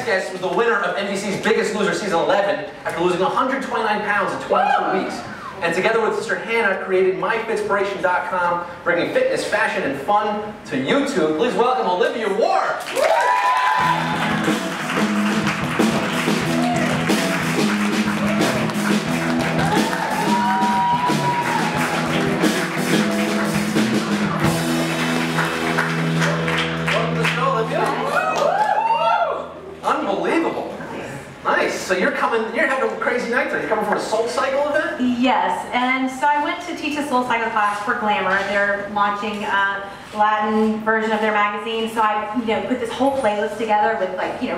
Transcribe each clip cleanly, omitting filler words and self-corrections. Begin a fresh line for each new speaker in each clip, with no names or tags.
guest was the winner of NBC's Biggest Loser Season 11 after losing 129 pounds in 22 weeks. And together with Sister Hannah, created MyFitspiration.com, bringing fitness, fashion, and fun to YouTube. Please welcome Olivia Ward. Unbelievable. Nice. So you're having a crazy night there. You're coming from a Soul Cycle event?
Yes, and so I went to teach a Soul Cycle class for Glamour. They're launching a Latin version of their magazine, so I put this whole playlist together with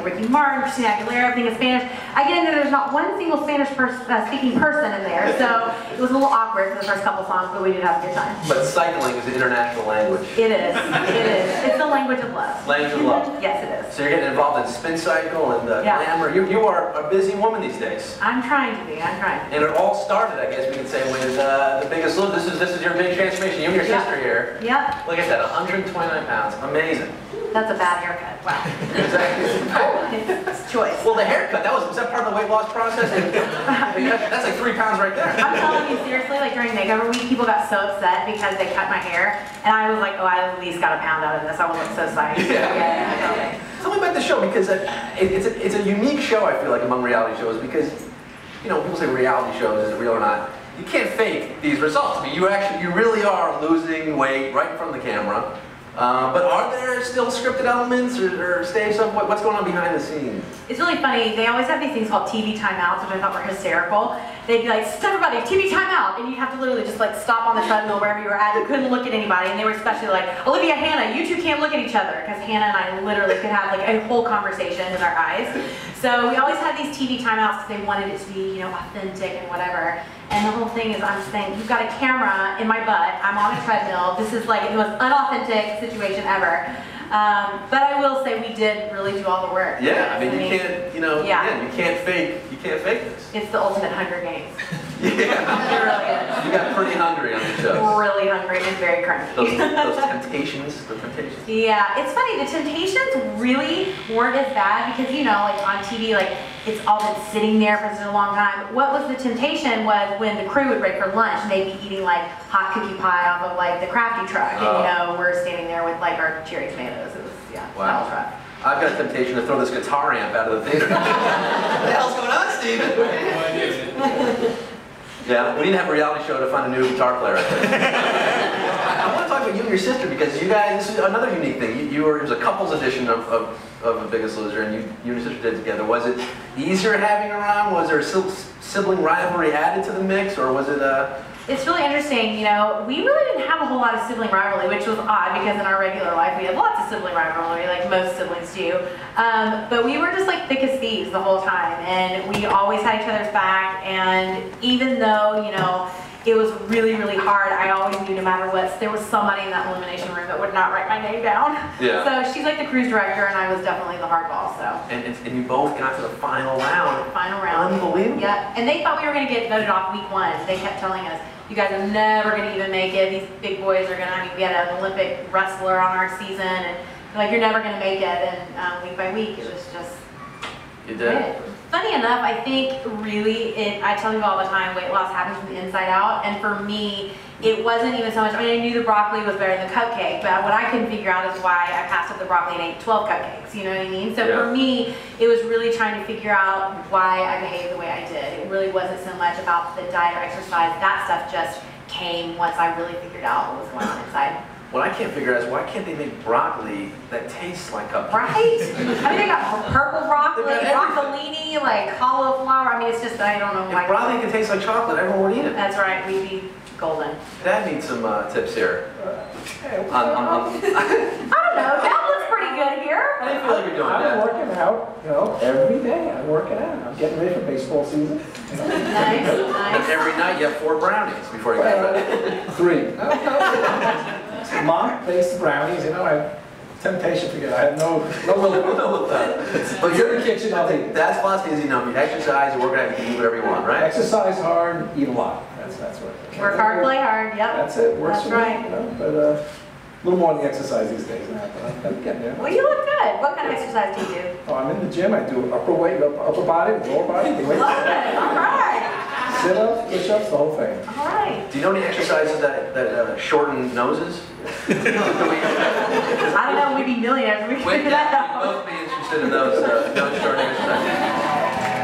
Ricky Martin, Christina Aguilera, everything in Spanish. I get in there, there's not one single Spanish speaking person in there, so it was a little awkward for the first couple songs, but we did have a good time.
But cycling is an international language.
It is. It is. It's the language of love.
Language of love.
Yes, it is.
So you're getting involved in spin cycle and Glamour. You are a busy woman these days.
I'm trying to be. I'm trying.
And it all started, I guess we could say, with the Biggest Loser. This is your big transformation. You and your sister here.
Yep.
Look at that, 129 pounds. Amazing.
That's a bad haircut. Wow.
Exactly.
It's choice.
Well, the haircut, was that part of the weight loss process? That's like 3 pounds right there.
I'm telling you, seriously, like during makeover week, people got so upset because they cut my hair, and I was like, oh, I at least got a pound out of this. I will look so psyched.
Yeah. Tell me about the show, because it's a unique show, I feel like, among reality shows, because, people say reality shows, is it real or not? You can't fake these results. I mean, you really are losing weight right in front of the camera. But are there still scripted elements or stage stuff? What's going on behind the scenes?
It's really funny. They always have these things called TV timeouts, which I thought were hysterical. They'd be like, everybody, TV timeout! And you'd have to literally just like stop on the treadmill wherever you were at. You couldn't look at anybody. And they were especially like, Olivia, Hannah, you two can't look at each other. Because Hannah and I literally could have like a whole conversation with our eyes. So we always had these TV timeouts because they wanted it to be, authentic and whatever. And the whole thing is, I'm just saying, you've got a camera in my butt, I'm on a treadmill, this is like the most unauthentic situation ever. But I will say we did really do all the work.
Yeah, I mean, you can't, again, you can't fake this.
It's the ultimate Hunger Games.
Yeah.
It really is.
You got pretty hungry on the show.
Really hungry and very crunchy.
Those temptations, the temptations.
Yeah, it's funny, the temptations really weren't as bad because, like on TV, like it's all been sitting there for such a long time. What was the temptation was when the crew would break for lunch and they'd be eating like hot cookie pie off of like the crafty truck. And we're standing there with like our cherry tomatoes. It was, that was rough.
I've got a temptation to throw this guitar amp out of the theater. What the hell's going on, Steven? Yeah, we need to have a reality show to find a new guitar player. I want to talk about you and your sister because you guys, this is another unique thing. It was a couples edition of The Biggest Loser, and you and your sister did it together. Was it easier having her around? Was there sibling rivalry added to the mix, or was it
It's really interesting, we really didn't have a whole lot of sibling rivalry, which was odd because in our regular life we had lots of sibling rivalry, like most siblings do. But we were just like thick as thieves the whole time, and we always had each other's back, and even though, it was really, really hard, I always knew no matter what, there was somebody in that elimination room that would not write my name down. Yeah. So she's like the cruise director, and I was definitely the hardball, so.
And you both got to the final round.
Final round.
Unbelievable.
Yeah, and they thought we were going to get voted off week 1. They kept telling us, you guys are never going to even make it. These big boys are going to, we had an Olympic wrestler on our season, and like, you're never going to make it. And week by week, it was just.
You did.
Great. Funny enough, I think really, I tell people all the time, weight loss happens from the inside out. And for me, it wasn't even so much, I knew the broccoli was better than the cupcake, but what I couldn't figure out is why I passed up the broccoli and ate 12 cupcakes, you know what I mean? So for me, it was really trying to figure out why I behaved the way I did. It really wasn't so much about the diet or exercise. That stuff just came once I really figured out what was going on inside.
What I can't figure out is why can't they make broccoli that tastes like cupcakes?
Right? I mean, they got purple broccoli, broccolini, like cauliflower. I mean, it's just, I don't know why.
If broccoli can taste like chocolate, everyone would eat it.
That's right, we'd be golden.
Dad needs some tips here.
I don't know, Dad looks pretty good here.
How do you feel like you're doing, Dad?
I'm working out, every day. I'm working out. I'm getting ready for baseball season.
Nice, nice.
Every night you have 4 brownies before you go to bed.
3. Mom bakes the brownies, I have temptation to get. I have no will.
But
you're in the kitchen.
I think Dad's philosophy is, you exercise, you work out, you can eat whatever you want, right?
Exercise hard, eat a lot. That's what.
Work hard, play hard. Yep.
That's it. Works
That's
for
right.
me. But little more on the exercise these days now, but I'm getting there.
Well, you look good. What kind of exercise do you do?
Oh, I'm in the gym. I do upper weight, upper body, lower body, the weight.
Love it. All right.
Sit-ups, push-ups, the whole thing.
All right.
Do you know any exercises that shorten noses?
I don't know. We'd be millionaires. We could figure that out.
We'd both be interested in those nose shortening exercises.